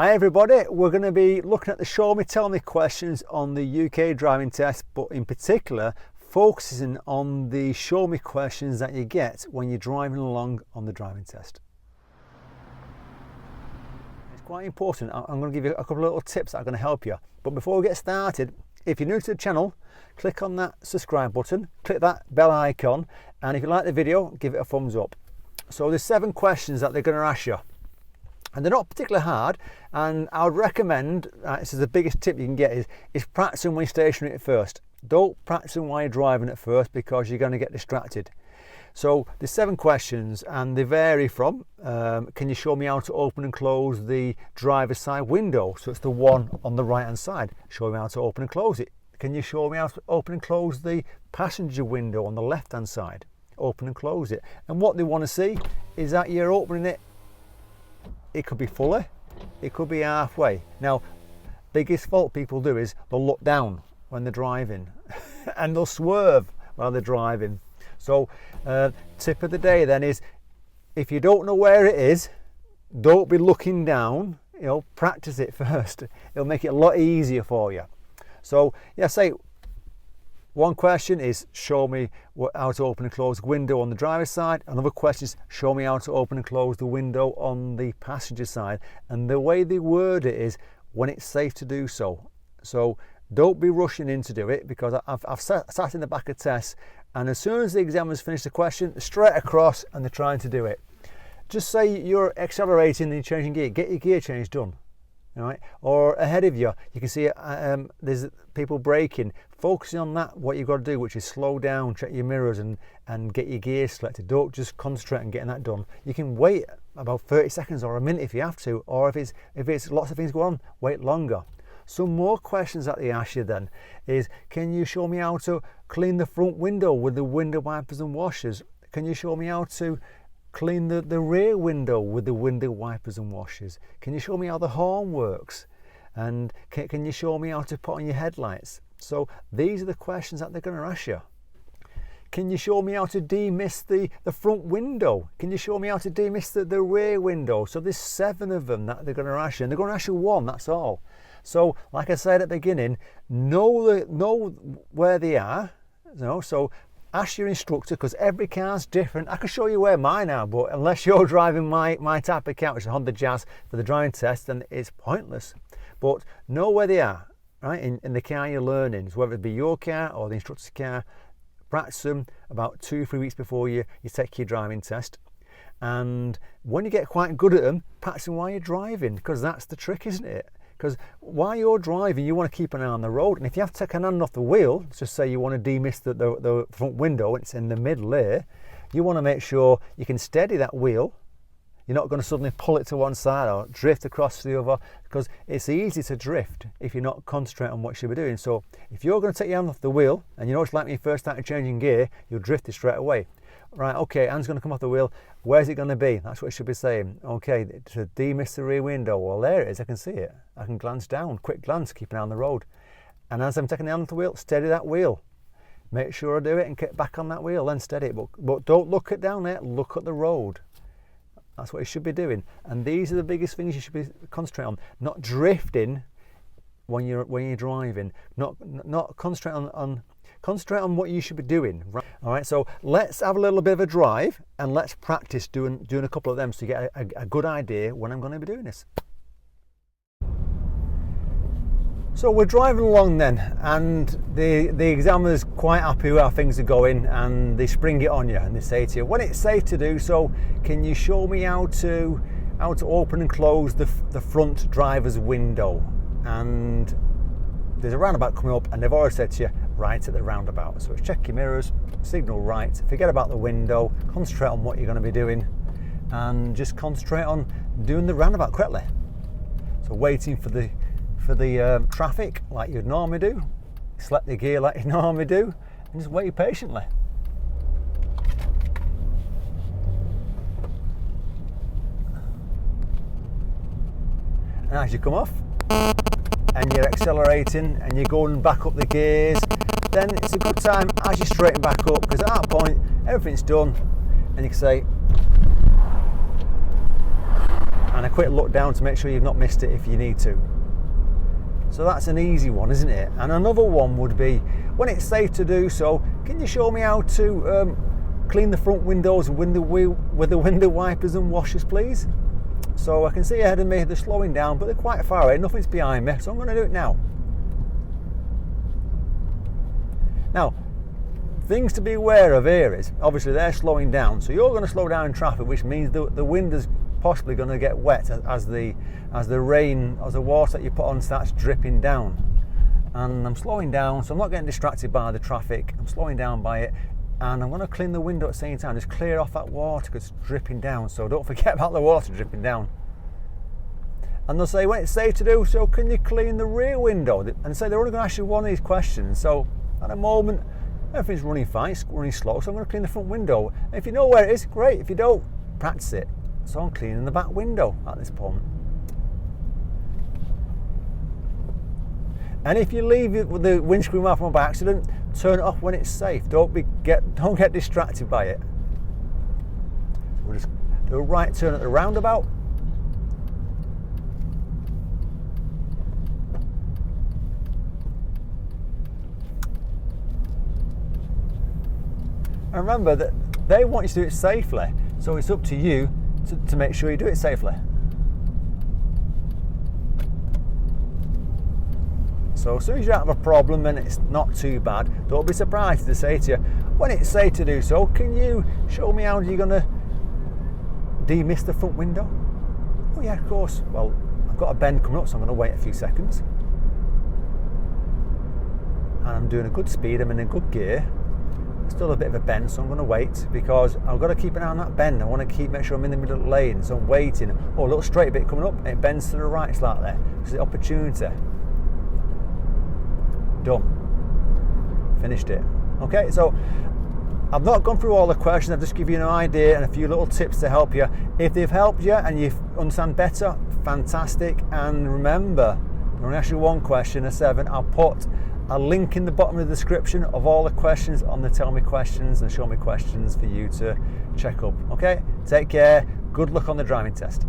Hi everybody, we're going to be looking at the show me tell me questions on the UK driving test, but in particular focusing on the show me questions that you get when you're driving along on the driving test. It's quite important. I'm going to give you a couple of little tips that are going to help you. But before we get started, if you're new to the channel, click on that subscribe button, click that bell icon, and if you like the video, give it a thumbs up. So there's 7 questions that they're going to ask you. And they're not particularly hard, and I would recommend, this is the biggest tip you can get, is practicing when you're stationary at first. Don't practice while you're driving at first because you're going to get distracted. So there's 7 questions and they vary from, can you show me how to open and close the driver's side window? So it's the one on the right hand side. Show me how to open and close it. Can you show me how to open and close the passenger window on the left hand side? Open and close it. And what they want to see is that you're opening it. It could be fully, it could be halfway. Now, biggest fault people do is they'll look down when they're driving and they'll swerve while they're driving. So tip of the day then is, if you don't know where it is, don't be looking down, practice it first. It'll make it a lot easier for you. So yeah, say one question is show me how to open and close the window on the driver's side. Another question is show me how to open and close the window on the passenger side. And the way they word it is when it's safe to do so. So don't be rushing in to do it, because I've sat in the back of tests, and as soon as the examiners finish the question, straight across and they're trying to do it. Just say you're accelerating and you're changing gear, get your gear change done. Right? Or ahead of you, you can see there's people braking. Focusing on that, what you've got to do, which is slow down, check your mirrors and get your gear selected. Don't just concentrate on getting that done. You can wait about 30 seconds or a minute if you have to, or if it's lots of things go on, wait longer. Some more questions that they ask you then is, can you show me how to clean the front window with the window wipers and washers? Can you show me how to clean the rear window with the window wipers and washers? Can you show me how the horn works? And can you show me how to put on your headlights? So these are the questions that they're going to ask you. Can you show me how to demist the front window? Can you show me how to demist the rear window? So there's 7 of them that they're going to ask you, and they're going to ask you one, that's all. So like I said at the beginning, know where they are. So ask your instructor, because every car's different. I can show you where mine are, but unless you're driving my type of car, which is a Honda Jazz, for the driving test, then it's pointless. But know where they are, right, in the car you're learning. So whether it be your car or the instructor's car, practice them about 2-3 weeks before you take your driving test. And when you get quite good at them, practice them while you're driving, because that's the trick, isn't it? Because while you're driving, you want to keep an eye on the road, and if you have to take an hand off the wheel, let's just say you want to demist the front window, it's in the middle there, you want to make sure you can steady that wheel. You're not going to suddenly pull it to one side or drift across to the other, because it's easy to drift if you're not concentrating on what you should be doing. So if you're going to take your hand off the wheel, and you know it's like when you first started changing gear, you'll drift it straight away. Right, okay, hand's going to come off the wheel. Where's it going to be? That's what it should be saying. Okay, to demist the rear window. Well, there it is. I can see it. I can glance down, quick glance, keep an eye on the road. And as I'm taking the hand off the wheel, steady that wheel. Make sure I do it and get back on that wheel, then steady it. But don't look at down there. Look at the road. That's what you should be doing. And these are the biggest things you should be concentrating on. Not drifting when you're driving. Not concentrate on. Concentrate on what you should be doing. Right? All right, so let's have a little bit of a drive and let's practice doing a couple of them so you get a good idea when I'm going to be doing this. So we're driving along then, and the examiner's quite happy with how things are going, and they spring it on you and they say to you, when it's safe to do so, can you show me how to open and close the front driver's window? And there's a roundabout coming up, and they've already said to you, right at the roundabout. So check your mirrors, signal right, forget about the window, concentrate on what you're going to be doing, and just concentrate on doing the roundabout correctly. So waiting for the traffic like you'd normally do, select the gear like you normally do, and just wait patiently. And as you come off, and you're accelerating and you're going back up the gears, then it's a good time as you straighten back up, because at that point everything's done and you can say, and a quick look down to make sure you've not missed it if you need to. So that's an easy one, isn't it? And another one would be, when it's safe to do so, can you show me how to clean the front windows with the window wipers and washers, please? So I can see ahead of me, they're slowing down, but they're quite far away, nothing's behind me, so I'm going to do it now. Now, things to be aware of here is, obviously they're slowing down, so you're going to slow down in traffic, which means the window's possibly going to get wet as the water that you put on starts dripping down. And I'm slowing down, so I'm not getting distracted by the traffic, I'm slowing down by it, and I'm going to clean the window at the same time, just clear off that water because it's dripping down, so don't forget about the water dripping down. And they'll say, when it's safe to do so, can you clean the rear window? And say they're only going to ask you one of these questions, so at the moment everything's running fine, it's running slow, so I'm going to clean the front window. And if you know where it is, great. If you don't, practice it. So I'm cleaning the back window at this point. And if you leave it with the windscreen wiper on by accident, turn it off when it's safe. Don't get distracted by it. We'll just do a right turn at the roundabout. And remember that they want you to do it safely, so it's up to you to make sure you do it safely. So as soon as you don't have a problem and it's not too bad, don't be surprised if they say to you, when it's safe to do so, can you show me how you're going to demist the front window? Oh yeah, of course. Well, I've got a bend coming up, so I'm going to wait a few seconds. And I'm doing a good speed, I'm in a good gear. Still a bit of a bend, so I'm going to wait because I've got to keep an eye on that bend. I want to make sure I'm in the middle of the lane, so I'm waiting. Oh, a little straight bit coming up, it bends to the right slightly. It's the opportunity. Done. Finished it. Okay, so I've not gone through all the questions, I've just given you an idea and a few little tips to help you. If they've helped you and you understand better, fantastic. And remember, I'm going to ask you one question, a 7. I'll put a link in the bottom of the description of all the questions on the Tell Me Questions and Show Me Questions for you to check up. Okay, take care, good luck on the driving test.